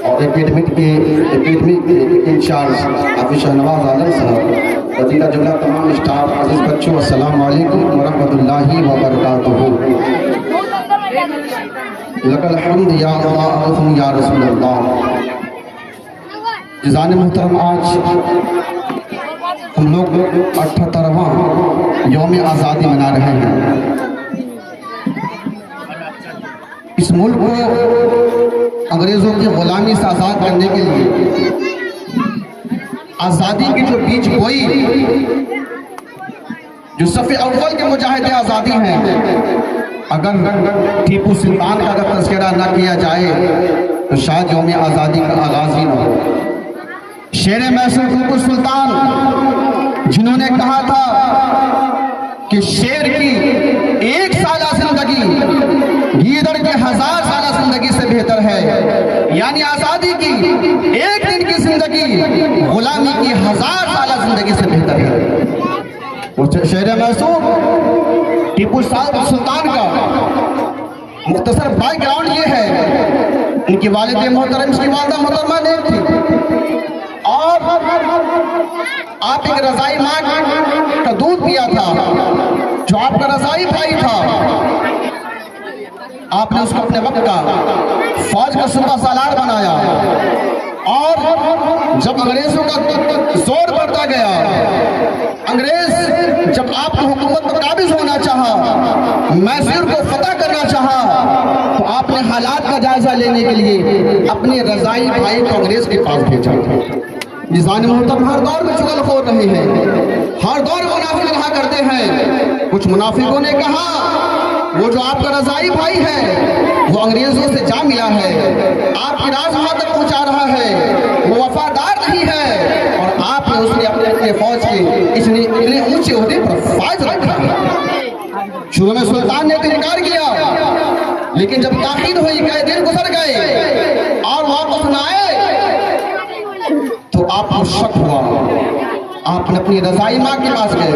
और academic in charge हाफिज शहनवाज आलम साहब, वजीरा जुमला तमाम स्टाफ, अजीज बच्चों, अस्सलाम वालेकुम व रहमतुल्लाहि व बरकातुहू। लकल हम्द या अल्लाह या रसूल अल्लाह। जिज़ान मुहतरम, आज हम लोग 78वां यौम आज़ादी मना रहे हैं। इस मुल्क को अंग्रेज़ों की ग़ुलामी से आज़ाद करने के लिए आज़ादी की जो बीज बोई, जो सफ़े अव्वल के मुजाहिदे आज़ादी हैं, अगर टीपू सुल्तान का अगर तज़किरा न किया जाए तो शायद यौम आज़ादी का आगाज़ ही न हो। शेर मैसूर टीपू सुल्तान, जिन्होंने कहा था कि शेर की 1 साला जिंदगी गीदड़ के 1000 साला जिंदगी से बेहतर है, यानी आजादी की 1 दिन की जिंदगी गुलामी की 1000 साला जिंदगी से बेहतर है। वो शेर मैसूर टीपू सुल्तान का मुख्तसर बैकग्राउंड ये है, इनकी वालिद मोहतरम, इसकी वालिदा मोहतरमा ने थी और आप एक रजाई माँ का दूध पिया था, जो आपका रजाई भाई था। आपने उसको अपने वक्त का फौज का सुबह सालार बनाया और जब अंग्रेजों का जोर बढ़ता गया, अंग्रेज जब आपकी हुकूमत पर काबिज होना चाहा, मैसूर को फतह करना चाहा, तो आपने हालात का जायजा लेने के लिए अपने रजाई भाई को अंग्रेज के पास भेजा। निज़ाम मुहतरम, हर दौर में चुगलखोर रहे हैं, हर दौर मुनाफिक रहा करते हैं। कुछ मुनाफिकों ने कहा वो जो आपका रजाई भाई है वो अंग्रेजों से जा मिला है, आपकी राज वहां तक पहुंचा रहा है, वो वफादार नहीं है, और आपने उसने अपने फौज के इतने ऊंचे ओहदे पर फायज रखा है। शुरू में सुल्तान ने तो इनकार किया, लेकिन जब ताकीद हुई, कई दिन गुजर गए और वापस न आए, तो आपको शक हुआ। आपने अपनी रजाई माँ के पास गए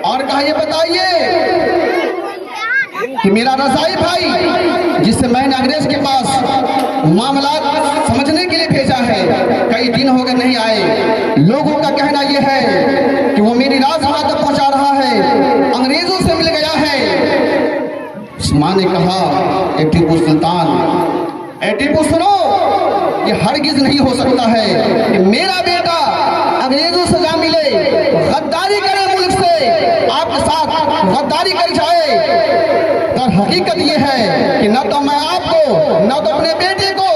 और कहा, ये बताइए कि मेरा रजाई भाई जिससे मैंने अंग्रेज के पास मामला समझने के लिए भेजा है, कई दिन हो गए नहीं आए। लोगों का कहना यह है कि वो मेरी राज वहां तक पहुंचा रहा है, अंग्रेजों से मिल गया है। उस माँ ने कहा, ए टीपू सुल्तान, ए टीपू सुनो, ये हरगिज नहीं हो सकता है कि मेरा बेटा अंग्रेजों से जा मिले, गद्दारी करे, मुल्क से आपके साथ गद्दारी कर जाए। तर हकीकत ये है कि न तो मैं आपको न तो अपने बेटे को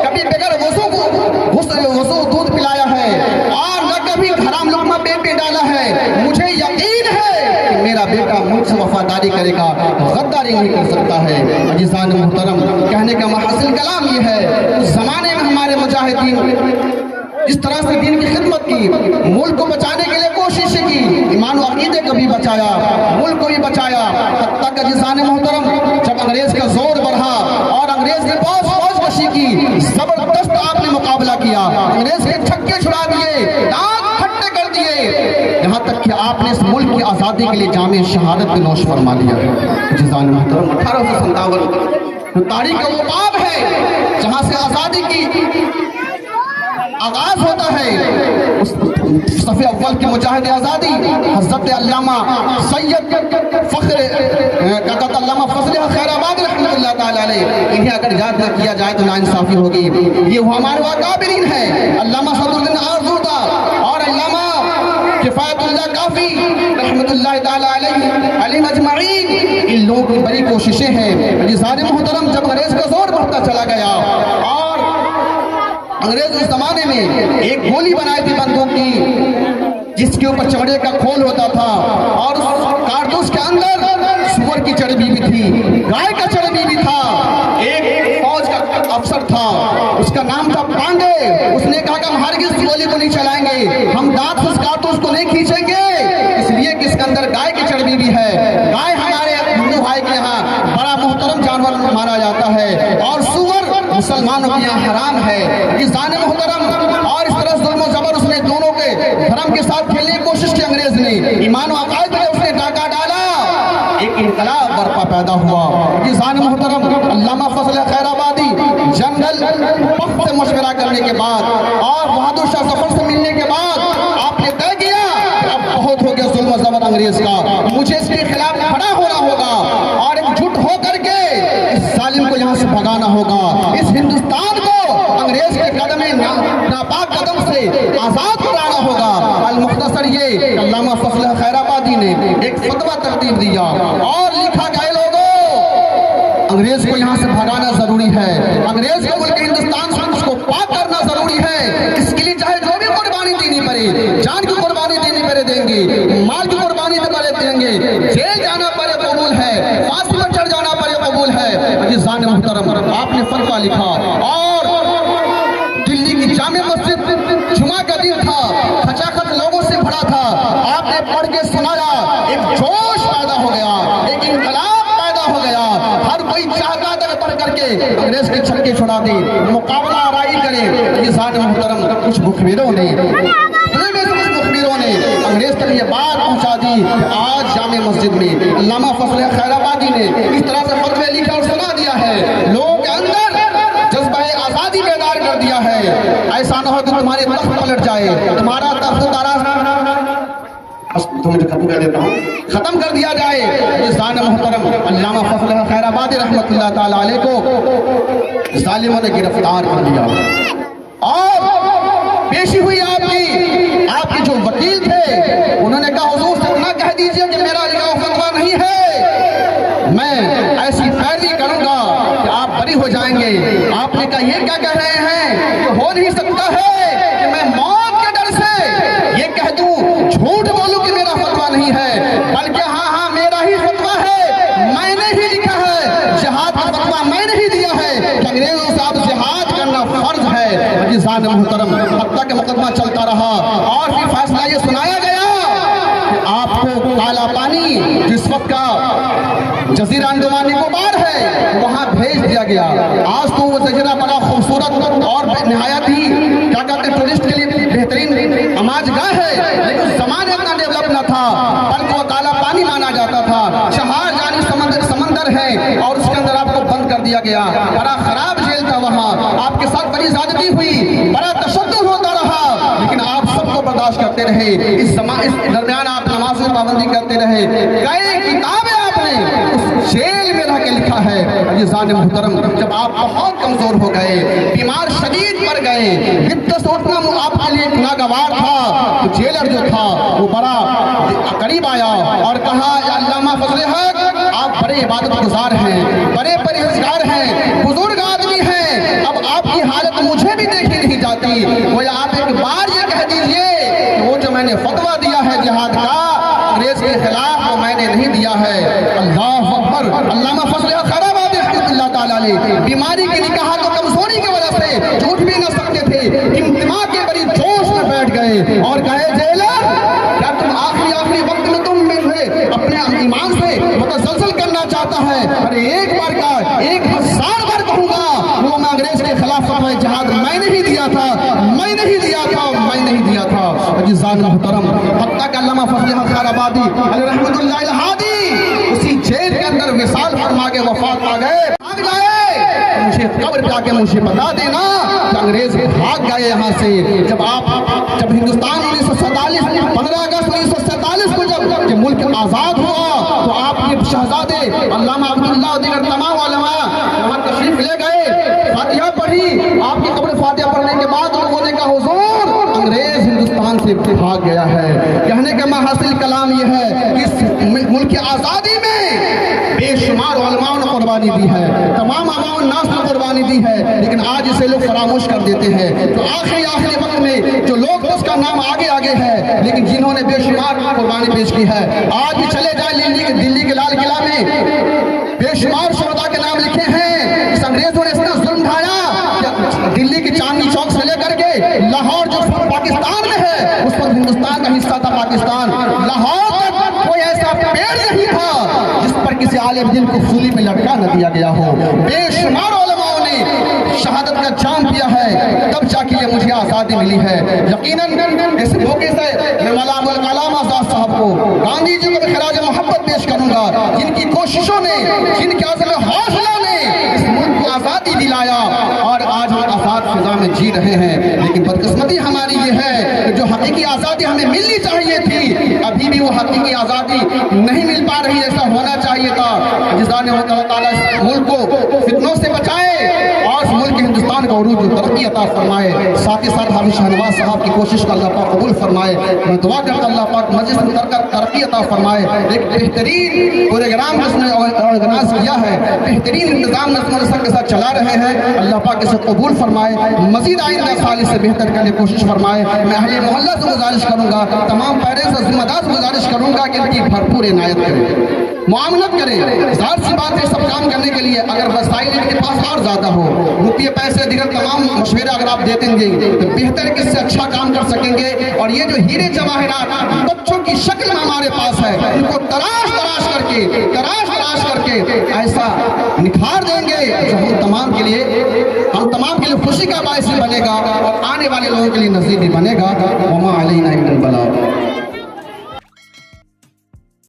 कभी बगैर वसू दूध पिलाया है और न कभी हराम लुकमा पेट पे डाला है। मुझे यकीन है कि मेरा बेटा मुझसे वफादारी करेगा, गद्दारी नहीं कर सकता है। अजीज़ान मुहतरम, कहने का महसिल कलाम ये है, उस जमाने में हमारे मुजाहिदीन इस तरह से दीन की खिदमत की, मुल्क को बचाने के लिए कोशिश की, ईमान और अकीदे को भी बचाया, मुल्क को भी बचाया। हत्ता कि अजीज़ान मुहतरम, जब अंग्रेज का जोर बढ़ा और अंग्रेज ने बहुत फौज कशी की, जबरदस्त आपने मुकाबला किया, अंग्रेज के छक्के छुड़ा दिए, दांत खट्टे कर दिए, यहाँ तक कि आपने इस मुल्क की आज़ादी के लिए जामे शहादत में नोश फरमा लिया। अजीज़ान मुहतरम, 1857 तारीख का वो बाब है जहाँ से आज़ादी की आगाज होता है। उस सफ़े अव्वल के मुजाहिद आज़ादी हज़रत अल्लामा सैयद फ़ख्र अल्लामा फ़ज़ल खैराबादी रहमतुल्लाह ताला अलैह, इन्हें अगर याद न किया जाए तो नाइंसाफ़ी होगी। ये हमारे वाक़ाबिरीन हैं, अल्लामा सदरुद्दीन आरज़ूदा और अल्लामा किफ़ायतुल्लाह काफ़ी रहमतुल्लाह ताला अलैहिम अजमईन, इन लोगों की बड़ी कोशिशें हैं। अज़ीज़ान मुहतरम, जब अंग्रेज़ का जोर बढ़ता चला गया और अंग्रेज उस जमाने में एक गोली बनाई थी बंदूक की, जिसके ऊपर चमड़े का खोल होता था और उस कारतूस के अंदर सुअर की चर्बी भी थी, गाय का चर्बी भी था। एक फौज का अफसर था, उसका नाम था पांडे। उसने कहा कि हम हरगिज़ गोली को नहीं चलाएंगे, हम दांत उस कारतूस को नहीं खींचेंगे, इसलिए कि इसके अंदर गाय की चर्बी भी है। गाय हमारे हिंदू भाई के यहाँ बड़ा मोहतरम जानवर मारा जाता है और सुअर मुसलमानों के यहाँ हराम है। अज़ीज़ान मुहतरम, और इस तरह जुल्म जबर उसने दोनों के धर्म के साथ खेलने की कोशिश की अंग्रेज ने, ईमान और अकायद में उसने डाका डाला, एक इनकलाब बर्पा पैदा हुआ। अज़ीज़ान मुहतरम, अल्लामा फ़ज़ल खैराबादी जनरल पख्त मशवरा करने के बाद और बहादुर शाह जफर से मिलने के बाद आपने तय किया अब बहुत हो गया जुल्म ज़बर अंग्रेज का, मुझे इसके खिलाफ खड़ा होना होगा और एकजुट होकर के इस जालिम को यहाँ से भगाना होगा, इस हिंदुस्तान को अंग्रेज के कदम नापाक कदम से आजाद कराना होगा। अल मुख्तसर ये अल्लामा फजल खैराबादी ने एक फतवा तरतीब दिया और लिखा गए लोगों अंग्रेज को यहाँ से भगाना जरूरी है, अंग्रेज को मुल्क हिंदुस्तान से उसको पाक करना जरूरी है। इसके लिए चाहे जो भी कुर्बानी देनी पड़े, जान की कुर्बानी देनी पड़े देंगे, माल की कुर्बानी पड़े देंगे, जेल जाना पड़े कबूल है, फांसी पर चढ़ जाना पड़े कबूल है। अजीज़ान मुहतरम, आपने फतवा लिखा और दिल्ली की जामे मस्जिद जुमा का दिन था, खचाखच लोगों से भरा था, आपने पढ़ के सुनाया, एक जोश पैदा हो गया, एक इनकलाब पैदा हो गया। हर कोई चाहता था पढ़ करके अंग्रेज के छक्के छुड़ा दे, मुकाबला आराई करे। ये साथ मुहतरम कुछ मुखबिरों ने अंग्रेज तक ये बात पहुंचा दी। आज जामे मस्जिद में अल्लामा फजल खैराबादी ने इस तरह से फतवे लिखा और सुना दिया है, लोगों के अंदर जज्बा आजादी बेदार कर दिया है। ऐसा न हो कि तुम्हारे तख्त पलट जाए, तुम्हारा तख्त खत्म कर देता हूँ, खत्म कर दिया जाए। इंसान मोहतरम अल्लामा फजल खैराबादी रहमतुल्लाह ताला अलैह को जालिमों ने गिरफ्तार कर लिया और पेशी हुई आपकी जो वकील थे उन्होंने कहा हुजूर से इतना कह दीजिए कि मेरा लिखा फतवा नहीं है, मैं ऐसी पैरवी करूंगा कि आप बरी हो जाएंगे। आपने कहा ये क्या कह रहे हैं, कि हो नहीं सकता है कि मैं मौत के डर से ये कह दूं, झूठ बोलूं कि मेरा फतवा नहीं है, बल्कि हाँ मेरा ही फतवा है, मैंने ही लिखा है, जिहाद का फतवा मैंने ही दिया है कि अंग्रेजों साहब जिहाद करना फर्ज है। अजीज़ान मुहतरम, हत्या का मुकदमा चलता रहा और फिर फैसला ये सुनाया गया कि आपको काला पानी जिस वक्त का जजीरा अंडमान निकोबार है वहां भेज दिया गया। आज तो वो जजीरा बड़ा खूबसूरत और निहायत ही क्या कहते हैं टूरिस्ट के लिए बेहतरीन अमाजगाह है, लेकिन जमाना इतना डेवलप न था, बल्कि वो काला पानी माना जाता था। शहार जानी समंदर है और उसके अंदर आपको बंद कर दिया गया। बड़ा खराब जेल था वहाँ, आपके साथ बड़ी ज्यादती हुई, बड़ा तशद्दुद होता रहा, लेकिन आप सबको बर्दाश्त करते रहे। इस दरमियान आप नमाज में पाबंदी करते रहे। कई किताबें आपने उस जेल में रह के लिखा है। अजीज़ान मुहतरम, जब आप बहुत कमजोर हो गए, बीमार शदीद पड़ गए, वित्त से उठना आपके लिए नागवार था, तो जेलर जो था वो बड़ा करीब आया और कहा अल्लामा फजल हक आप बड़े इबादत गुजार हैं, बड़े परहेजगार हैं, बुजुर्ग आदमी हैं, अब आपकी हालत मुझे भी देखी नहीं जाती, वो आप एक बार ये कह दीजिए कि वो जो मैंने फतवा दिया है जिहाद का अंग्रेज के खिलाफ वो मैंने नहीं दिया है। अल्लाह अकबर। अल्लामा फजल खैराबादी रहमतुल्लाह ताला अलैह बीमारी की निकाह तो कमजोरी की वजह से जो उठ भी न सकते थे, दिमाग के बड़ी जोश में बैठ गए और कहे जेलर क्या तुम आखिरी वक्त में तुम अपने ईमान से मुतसलसल करना चाहता है? अरे एक बार का 1000 बार कहूंगा, वो मैं अंग्रेज के खिलाफ फतवा जिहाद मैंने ही दिया था, मैंने ही दिया था, मैंने ही दिया था। अजीज़ान मुहतरम, हत्ता का अल्लामा फजल खैराबादी अलैहि रहमतुल्लाह अल हादी उसी जेल के अंदर विसाल फरमा के वफात पा गए। भाग गए, मुझे कब्र पे आके मुझे बता देना कि अंग्रेज भाग गए यहाँ से। जब हिंदुस्तान 1947 15 अगस्त 1947 को जब मुल्क आजाद हुआ तो आपके शहजादे अल्लामा अब्दुल्लाह और दीगर तमाम उलमा वहाँ तशरीफ ले गए, फातिहा पढ़ी। आपकी कब्र फातिहा पढ़ने के बाद लोगों ने कहा हुजूर अंग्रेज हिंदुस्तान से भाग गया है। कहने का महासिल कलाम यह है कि इस मुल्क की आजादी में बेशुमार उलमाओं ने कुर्बानी दी है, तमाम अवाम नास ने कुर्बानी दी है, लेकिन आज इसे लोग फरामोश कर देते हैं। तो आखिरी वक्त में जो लोग उसका नाम आगे है, लेकिन जिन्होंने बेशुमार कुर्बानी पेश की है, आज भी चले जाए दिल्ली के लाल किला में बेशुमार शोहदा के नाम लिखे हैं। इस अंग्रेजों ने इतना जुल्म ढाया, दिल्ली के चांदनी चौक से लेकर के लाहौर जो पाकिस्तान में है, उस वक्त हिंदुस्तान का हिस्सा था पाकिस्तान, लाहौर तक कोई ऐसा पेड़ नहीं था जिस पर किसी आलिम दिन को सूली में लटका न दिया गया हो। बेशुमार उलमाओं ने शहादत का जाम पिया है, तब जाके ये मुझे आज़ादी मिली है। यकीनन इस मौके से मैं मौलाना अबुल कलाम आज़ाद साहब को, गांधी जी को खिराज मोहब्बत पेश करूंगा, जिनकी कोशिशों ने, जिनके आज़म हौसला ने इस मुल्क को आज़ादी दिलाया और आज हम आज़ाद फिजा में में जी रहे हैं। लेकिन बदकिस्मती हमारी ये है कि जो हकीकी आज़ादी हमें मिलनी चाहिए थी, अभी भी वो हकीकी आज़ादी नहीं मिल पा रही। ऐसा होना चाहिए था। जिसान ताला इस मुल्क को फितनों से बचाए और इस मुल्क हिंदुस्तान का उरूज तरक्की अता फरमाए। साथ ही साथ हाफिज शहनवाज साहब की कोशिश का अल्लाह पाक कबूल फरमाए। मैं दुआ करता अल्लाह पाक मजलिस में तरक्की अता फरमाए। एक बेहतरीन प्रोग्राम जिसने ऑर्गेनाइज किया है, बेहतरीन इंतजाम नस्ल के साथ चला रहे हैं। अल्लाह पाक इसे कबूल फरमाए, मजीद आइंदा साल इसे बेहतर करने की कोशिश फरमाए। मैं अहले मोहल्ला से गुजारिश करूंगा, तमाम पेरेंट्स और जिम्मेदार से गुजारिश करूंगा कि इनकी भरपूर इनायत करें, मुआमलत करें। जाहिर सी बात है, सब काम करने के लिए अगर वसाइल इनके पास और ज्यादा हो, रुपये पैसे दिगर तमाम मशवरे अगर आप दे देंगे तो बेहतर किससे अच्छा काम कर सकेंगे। और ये जो हीरे जवाहरात बच्चों की शक्ल में हमारे पास है, इनको तराश करके ऐसा निखार देंगे जो हम तमाम के लिए खुशी का बायस भी बनेगा और आने वाले लोगों के लिए नसीब भी बनेगा।